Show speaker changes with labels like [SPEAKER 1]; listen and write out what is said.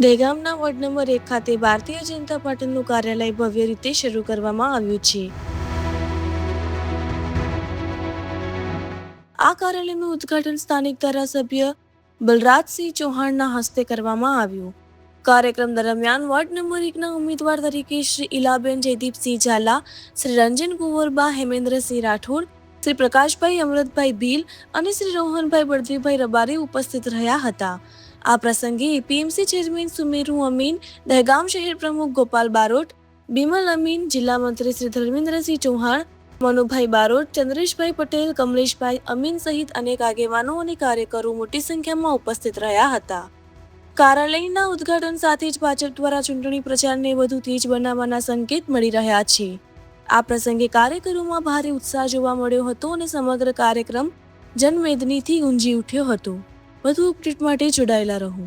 [SPEAKER 1] દહેગામના ward number 1 ખાતે ભારતીય જનતા પાર્ટીનું કાર્યાલય ભવ્ય રીતે શરૂ કરવામાં આવ્યું છે. આ કાર્યાલયનું ઉદ્ઘાટન સ્થાનિક ધારાસભ્ય બલરાજસિંહ ચૌહાણના હસ્તે કરવામાં આવ્યું. કાર્યક્રમ દરમિયાન વોર્ડ નંબર 1ના ઉમેદવાર તરીકે શ્રી ઇલાબેન જયદીપસિંહ ઝાલા, શ્રી રંજન કુંવરબા હેમેન્દ્રસિંહ રાઠોડ, શ્રી પ્રકાશભાઈ અમૃતભાઈ ભીલ અને શ્રી રોહનભાઈ બળદેવભાઈ રબારી ઉપસ્થિત રહ્યા હતા. આ પ્રસંગે એપીએમસી ચેરમેન સુમેરુ અમીન, દહેગામ શહેર પ્રમુખ ગોપાલ બારોટ, બિમલ અમીન, જિલ્લા મંત્રી શ્રી ધર્મેન્દ્રસિંહ ચૌહાણ, મનુભાઈ બારોટ, ચંદ્રેશભાઈ પટેલ, કમલેશભાઈ અમીન સહિત અનેક આગેવાનો અને કાર્યકરો મોટી સંખ્યામાં ઉપસ્થિત રહ્યા હતા. કાર્યાલયના ઉદ્ઘાટન સાથે જ ભાજપ દ્વારા ચૂંટણી પ્રચારને વધુ તેજ બનાવવાના સંકેત મળી રહ્યા છે. આ પ્રસંગે કાર્યકરોમાં ભારે ઉત્સાહ જોવા મળ્યો હતો અને સમગ્ર કાર્યક્રમ જનમેદનીથી ગુંજી ઉઠ્યો હતો. વધુ અપડેટ માટે જોડાયેલા રહો.